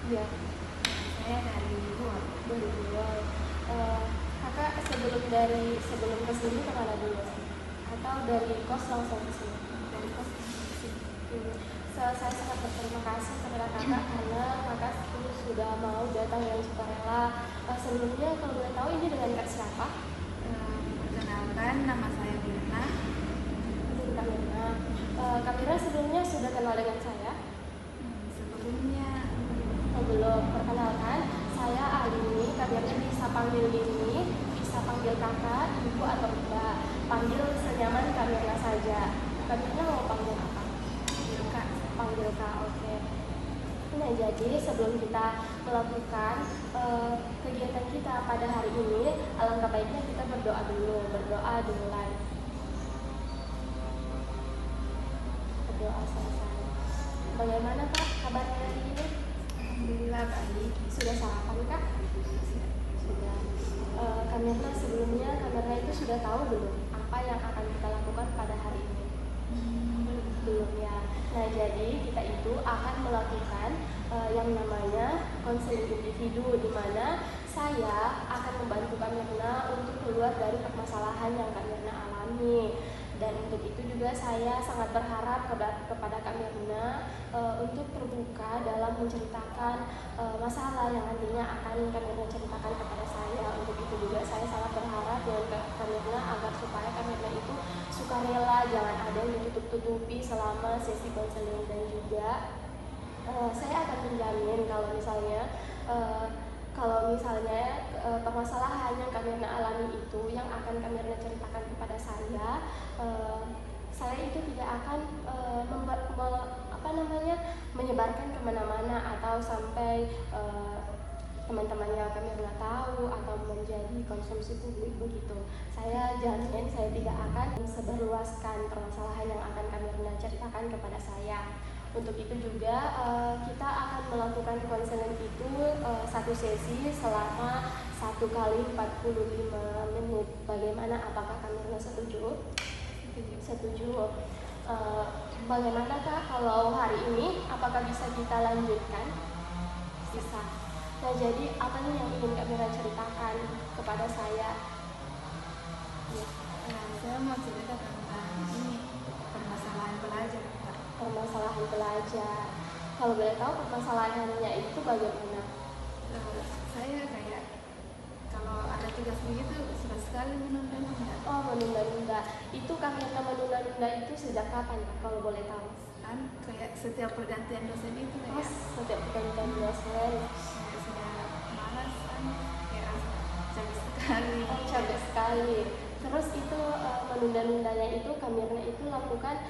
Iya. Saya dari luar. Dari luar. Kakak sebelum ke sini kemana dulu? Atau dari kos langsung ke sini? Dari kos ke sini. Saya sangat berterima kasih kepada kakak karena kakak sudah mau datang dengan sukarela. Sebelumnya kalau boleh tahu ini dengan kak siapa? Perkenalkan, nama saya Mirna. Kak Mirna. Kak Mirna sebelumnya sudah kenal dengan saya? Sebelumnya Belum. Perkenalkan, saya Alini. Kak Mirna bisa panggil Lini, bisa panggil kakak, ibu atau mbak. Panggil senyaman Kak Mirna saja. Kak Mirna mau panggil apa? Kak. Panggil kak, oke. Nah, jadi sebelum kita melakukan kegiatan kita pada hari ini, alangkah baiknya kita berdoa dulu, dimulai. Berdoa selesai. Bagaimana kak kabarnya hari ini? Alhamdulillah baik. Sudah sarapan kak? Sudah. Kak Mirna sebelumnya, Kak Mirna itu sudah tahu belum apa yang akan kita lakukan pada hari ini? Belum ya. Nah, jadi kita itu akan melakukan yang namanya konseling individu, di mana saya akan membantu Kak Mirna untuk keluar dari permasalahan yang Kak Mirna alami. Dan untuk itu juga saya sangat berharap kepada Kak Mirna untuk terbuka dalam menceritakan masalah yang nantinya akan Kak Mirna ceritakan kepada saya. Untuk itu juga saya sangat berharap dengan Kak Mirna agar supaya Kak Mirna itu sukarela, jangan ada yang ditutup-tutupi selama sesi konseling. Dan juga saya akan menjamin kalau misalnya permasalahan yang Kak Mirna alami itu yang akan Kak Mirna ceritakan kepada saya itu tidak akan menyebarkan kemana-mana atau sampai teman-temannya Kak Mirna tahu atau menjadi konsumsi publik begitu. Saya jamin saya tidak akan sebarluaskan permasalahan yang akan Kak Mirna ceritakan kepada saya. Untuk itu juga kita akan melakukan konseling itu satu sesi selama 1 kali 45 menit. Bagaimana, apakah Kak Mirna setuju? Setuju. Bagaimana Kak kalau hari ini, apakah bisa kita lanjutkan? Bisa. Nah, jadi apa nih yang ingin Kak Mirna ceritakan kepada saya? Ya, saya mau cerita tentang ini, permasalahan pelajar. Permasalahan pelajar. Kalau boleh tahu permasalahannya itu bagaimana? Saya kayak kalau ada tugas begitu suka sekali menunda-nunda. Oh, menunda-nunda. Itu Kak Mirna menunda-nunda itu sejak kapan Kak, kalau boleh tahu? Kan kayak setiap pergantian dosen itu kayak Setiap pergantian dosen. sudah malas kan, kayak capek sekali. Capek sekali. Terus itu menunda-nundanya itu Kak Mirna itu lakukan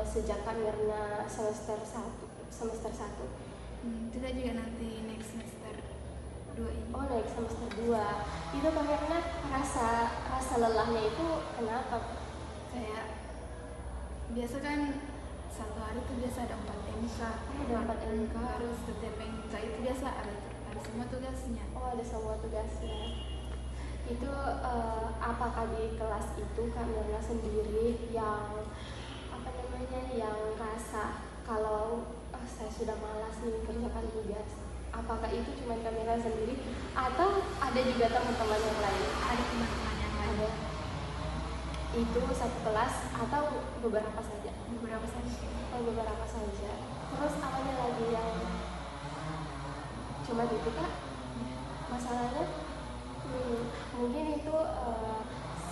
sejak Kak Mirna semester 1. Tidak juga nanti next semester 2 ini. Oh, naik semester 2. Itu Kak Mirna rasa lelahnya itu kenapa? Kayak biasa kan satu hari itu biasa ada 4 MK. Ada 4 MK. Terus setiap MK itu biasa ada semua tugasnya. Oh, ada semua tugasnya. Itu apakah di kelas itu Kak Mirna sendiri yang yang rasa kalau saya sudah malas nih kerjakan tugas? Apakah itu cuma Kak Mirna sendiri atau ada juga teman-teman yang lain? Ada teman-teman yang lain. Ada. Itu satu kelas atau beberapa saja? Beberapa saja. Oh, beberapa saja. Terus apanya lagi yang cuma gitu Kak? Masalahnya? Mungkin itu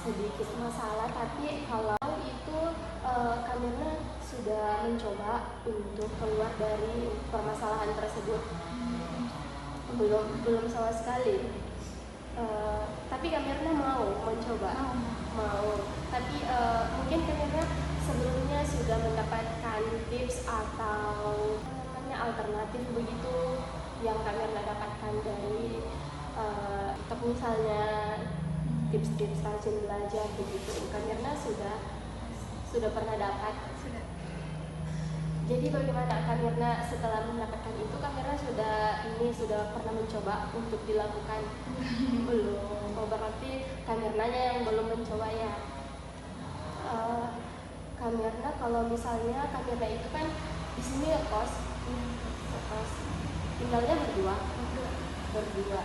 sedikit masalah, tapi kalau itu Kak Mirna sudah mencoba untuk keluar dari permasalahan tersebut. Belum sama sekali. Tapi Kak Mirna mau mencoba. Mau. Tapi mungkin Kak Mirna sebelumnya sudah mendapatkan tips atau alternatif begitu yang Kak Mirna dapatkan dari misalnya tips-tips rajin belajar begitu. Kak Mirna sudah pernah dapat? Sudah. Jadi bagaimana Kak Mirna setelah mendapatkan itu? Kak Mirna sudah pernah mencoba untuk dilakukan? Belum. Oh, berarti Kak Mirnanya yang belum mencoba ya. Kak Mirna kalau misalnya Kak Mirna itu kan di sini kos. tinggalnya berdua.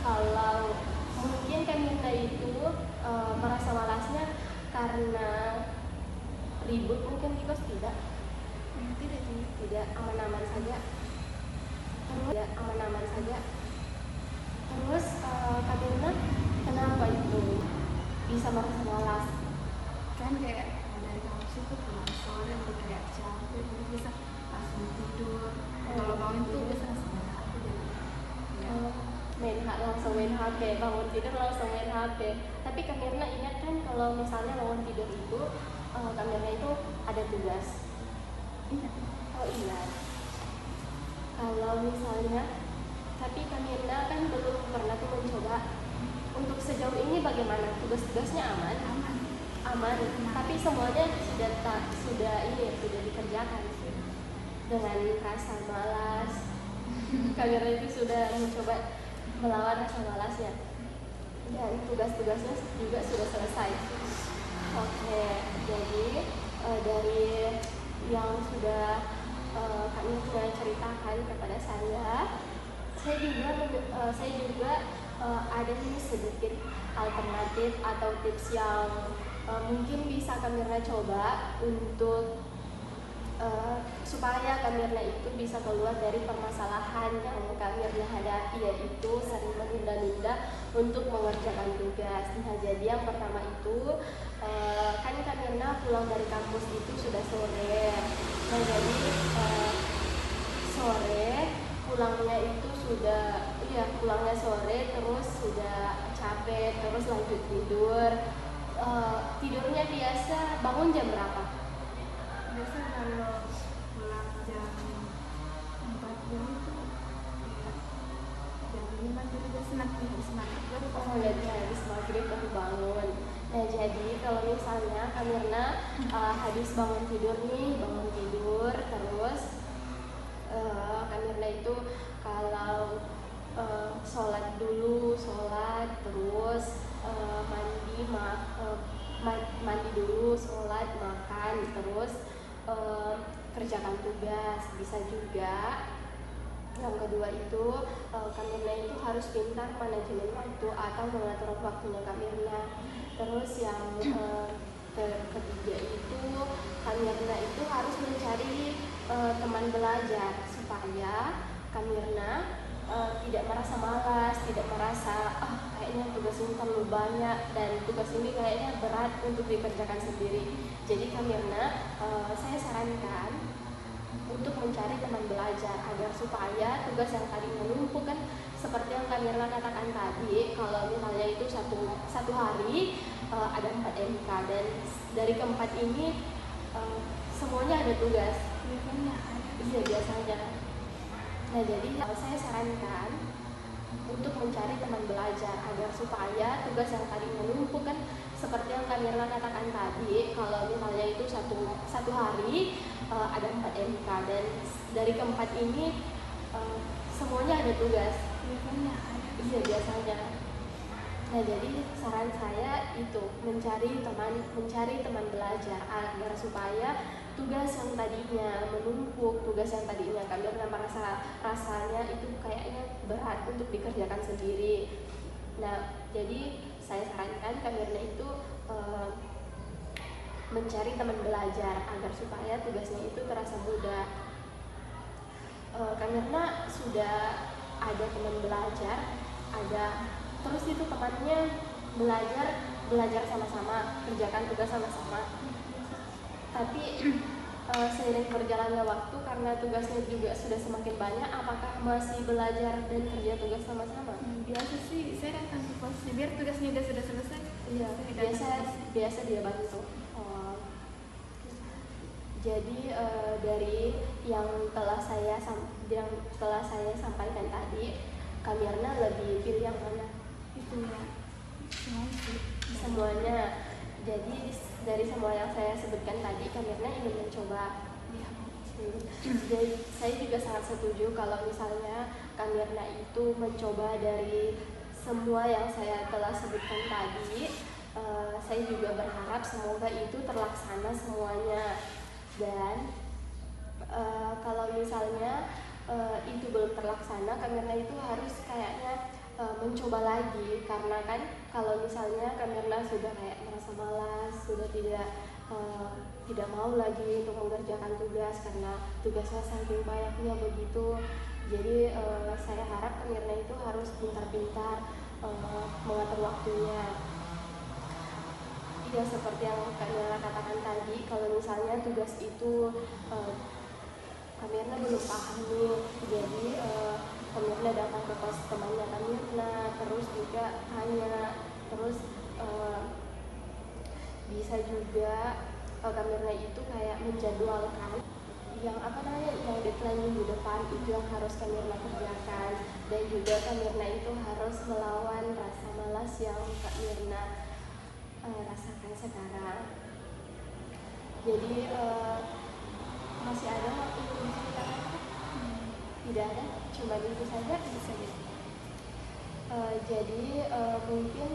Kalau mungkin Kamirna itu merasa malasnya karena ribut mungkin di kos, tidak aman-aman saja. Terus Kamirna kenapa itu bisa merasa malas? Kan kayak dari kampus itu pulang sore udah kayak capek, jadi bisa langsung tidur. Kalau bangun tuh biasa langsung aku jadi langsung main HP, bangun tidur langsung main HP. Tapi Kamirna ingat kan kalau misalnya bangun tidur itu Kamirna itu ada tugas. Oh iya. Kalau misalnya, tapi Kamirna kan belum pernah tuh mencoba. Untuk sejauh ini bagaimana? Tugas-tugasnya aman? Aman. Tapi semuanya sudah dikerjakan dengan rasa malas. Kamirna itu sudah mencoba melawan rasa malasnya, dan tugas-tugasnya juga sudah selesai. Oke, jadi dari yang sudah kami sudah ceritakan kepada saya juga ada nih sedikit alternatif atau tips yang mungkin bisa Kamirna coba untuk supaya Kamirna itu bisa keluar dari permasalahan yang Kamirna hadapi, yaitu sering menunda-nunda untuk mengerjakan tugas. Nah, jadi yang pertama itu kan Kamirna pulang dari kampus itu sudah sore. Nah, jadi sore pulangnya sore, terus sudah capek, terus lanjut tidur. Tidurnya biasa bangun jam berapa? Biasa kalau pulang jam 4 jam itu jam 5 jadi biasa nanti habis maghrib baru bangun. Jadi habis maghrib baru bangun. Nah, jadi kalau misalnya Kamirna habis bangun tidur, terus Kamirna itu kalau sholat terus mandi dulu, sholat, makan, terus kerjakan tugas. Bisa juga yang kedua itu Kamirna itu harus pintar manajemen waktu atau mengatur waktunya Kamirna. Terus yang ketiga itu Kamirna itu harus mencari teman belajar supaya Kamirna tidak merasa malas, tidak merasa kayaknya tugas ini terlalu banyak dan tugas ini kayaknya berat untuk dikerjakan sendiri. Jadi Kamirna, saya sarankan untuk mencari teman belajar agar supaya tugas yang tadi menumpuk, kan seperti yang Kamirna katakan tadi, kalau misalnya itu satu hari ada 4 MK, dan dari keempat ini semuanya ada tugas. Biasanya. Nah, jadi saya sarankan untuk mencari teman belajar agar supaya tugas yang tadi menumpuk, kan seperti yang Kamirna katakan tadi, kalau misalnya itu satu hari ada 4 MK, dan dari keempat ini semuanya ada tugas. Biasanya. Nah, jadi saran saya itu mencari teman belajar agar supaya tugas yang tadinya menumpuk, tugas yang tadinya Kamirna merasa rasanya itu kayaknya berat untuk dikerjakan sendiri. Nah, jadi saya sarankan Kamirna itu mencari teman belajar agar supaya tugasnya itu terasa mudah. Kamirna sudah ada teman belajar, terus itu temannya belajar sama-sama, kerjakan tugas sama-sama. Tapi seiring berjalannya waktu, karena tugasnya juga sudah semakin banyak, apakah masih belajar dan kerja tugas sama-sama? Biasa sih, saya datang ke pos biar tugasnya sudah selesai. Iya, biasa dia bantu. Jadi dari yang telah saya sampaikan tadi, Kamirna lebih pilih yang mana? Itu ya, semuanya. Jadi dari semua yang saya sebutkan tadi, Kamirna ingin mencoba. Jadi saya juga sangat setuju kalau misalnya Kamirna itu mencoba dari semua yang saya telah sebutkan tadi. Saya juga berharap semoga itu terlaksana semuanya. Dan kalau misalnya itu belum terlaksana, Kak Mirna itu harus kayaknya mencoba lagi, karena kan kalau misalnya Kak Mirna sudah kayak merasa malas, sudah tidak mau lagi untuk mengerjakan tugas karena tugasnya saking banyaknya begitu. Jadi saya harap Kak Mirna itu harus pintar-pintar mengatur waktunya. Ya seperti yang Kak Mirna katakan tadi, kalau misalnya tugas itu Kak Mirna belum paham nih, jadi Kak Mirna datang ke kos temannya Kak Mirna, terus juga tanya, terus bisa juga Kak Mirna itu kayak menjadwalkan yang deadline minggu depan itu yang harus Kak Mirna kerjakan, dan juga Kak Mirna itu harus melawan rasa malas yang Kak Mirna rasakan sekarang. Jadi masih ada waktu untuk menceritakan? Tidak ada, cuma itu saja. Bisa gitu. Jadi mungkin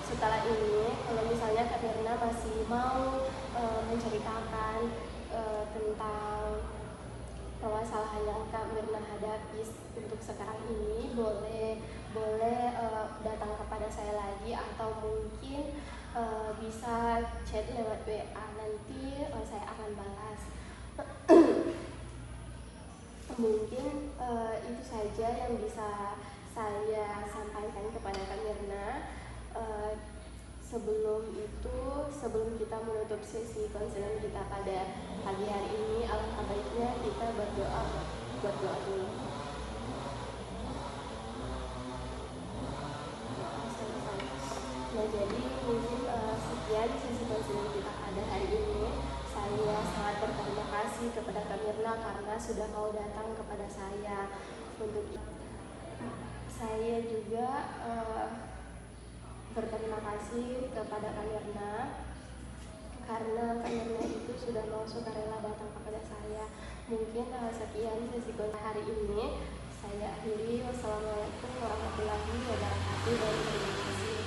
setelah ini kalau misalnya Kak Mirna masih mau menceritakan tentang permasalahan yang Kak Mirna hadapi untuk sekarang ini, boleh datang kepada saya lagi, atau mungkin bisa chat lewat WA, nanti saya akan balas. Mungkin itu saja yang bisa saya sampaikan kepada Kak Mirna. Sebelum kita menutup sesi konseling kita pada pagi hari ini, alangkah baiknya kita berdoa dulu. Nah, jadi mungkin sekian sesi konseling kita pada hari ini. Saya sangat berterima kasih kepada Kak Mirna karena sudah mau datang kepada saya. Untuk saya juga berterima kasih kepada Kak Mirna karena Kak Mirna itu sudah mau sukarela datang kepada saya. Mungkin sekian sesi hari ini. Saya akhiri. Wassalamualaikum warahmatullahi wabarakatuh dan terima kasih.